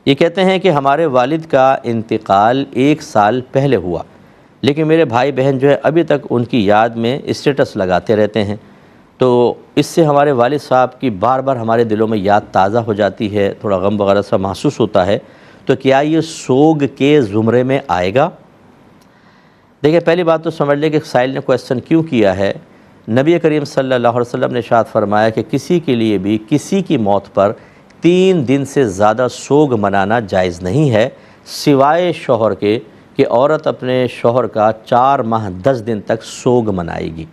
یہ کہتے ہیں کہ ہمارے والد کا انتقال 1 سال پہلے ہوا، لیکن میرے بھائی بہن جو ہے ابھی تک ان کی یاد میں اسٹیٹس لگاتے رہتے ہیں، تو اس سے ہمارے والد صاحب کی بار بار ہمارے دلوں میں یاد تازہ ہو جاتی ہے، تھوڑا غم وغیرہ سا محسوس ہوتا ہے، تو کیا یہ سوگ کے زمرے میں آئے گا؟ دیکھیں، پہلی بات تو سمجھ لیں کہ سائل نے کویسچن کیوں کیا ہے۔ نبی کریم صلی اللہ علیہ وسلم نے ارشاد فرمایا کہ کسی کے لیے بھی کسی کی موت پر 3 دن سے زیادہ سوگ منانا جائز نہیں ہے، سوائے شوہر کے کہ عورت اپنے شوہر کا 4 ماہ 10 دن تک سوگ منائے گی۔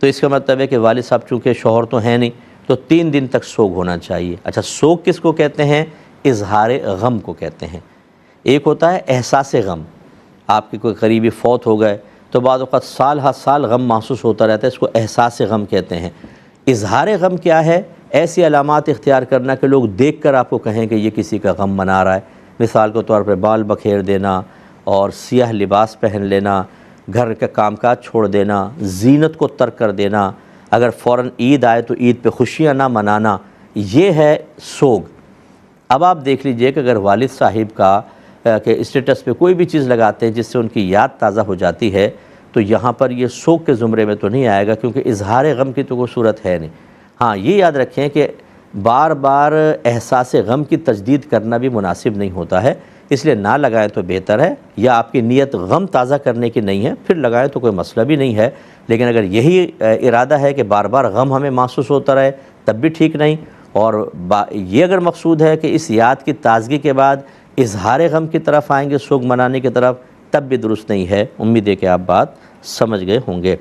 تو اس کا مطلب ہے کہ والد صاحب چونکہ شوہر تو ہیں نہیں، تو 3 دن تک سوگ ہونا چاہیے۔ اچھا، سوگ کس کو کہتے ہیں؟ اظہار غم کو کہتے ہیں۔ ایک ہوتا ہے احساس غم، آپ کے کوئی قریبی فوت ہو گئے تو بعض اوقات سال ہر سال غم محسوس ہوتا رہتا ہے، اس کو احساس غم کہتے ہیں۔ اظہار غم کیا ہے؟ ایسی علامات اختیار کرنا کہ لوگ دیکھ کر آپ کو کہیں کہ یہ کسی کا غم منا رہا ہے۔ مثال کے طور پہ بال بکھیر دینا اور سیاہ لباس پہن لینا، گھر کا کام کاج چھوڑ دینا، زینت کو ترک کر دینا، اگر فوراً عید آئے تو عید پہ خوشیاں نہ منانا، یہ ہے سوگ۔ اب آپ دیکھ لیجئے کہ اگر والد صاحب کا کہ اسٹیٹس پہ کوئی بھی چیز لگاتے ہیں جس سے ان کی یاد تازہ ہو جاتی ہے، تو یہاں پر یہ سوگ کے زمرے میں تو نہیں آئے گا، کیونکہ اظہار غم کی تو کوئی صورت ہے نہیں۔ ہاں، یہ یاد رکھیں کہ بار بار احساس غم کی تجدید کرنا بھی مناسب نہیں ہوتا ہے، اس لیے نہ لگائیں تو بہتر ہے، یا آپ کی نیت غم تازہ کرنے کی نہیں ہے پھر لگائیں تو کوئی مسئلہ بھی نہیں ہے۔ لیکن اگر یہی ارادہ ہے کہ بار بار غم ہمیں محسوس ہوتا رہے تب بھی ٹھیک نہیں، اور یہ اگر مقصود ہے کہ اس یاد کی تازگی کے بعد اظہار غم کی طرف آئیں گے، سوگ منانے کی طرف، تب بھی درست نہیں ہے۔ امید ہے کہ آپ بات سمجھ گئے ہوں گے۔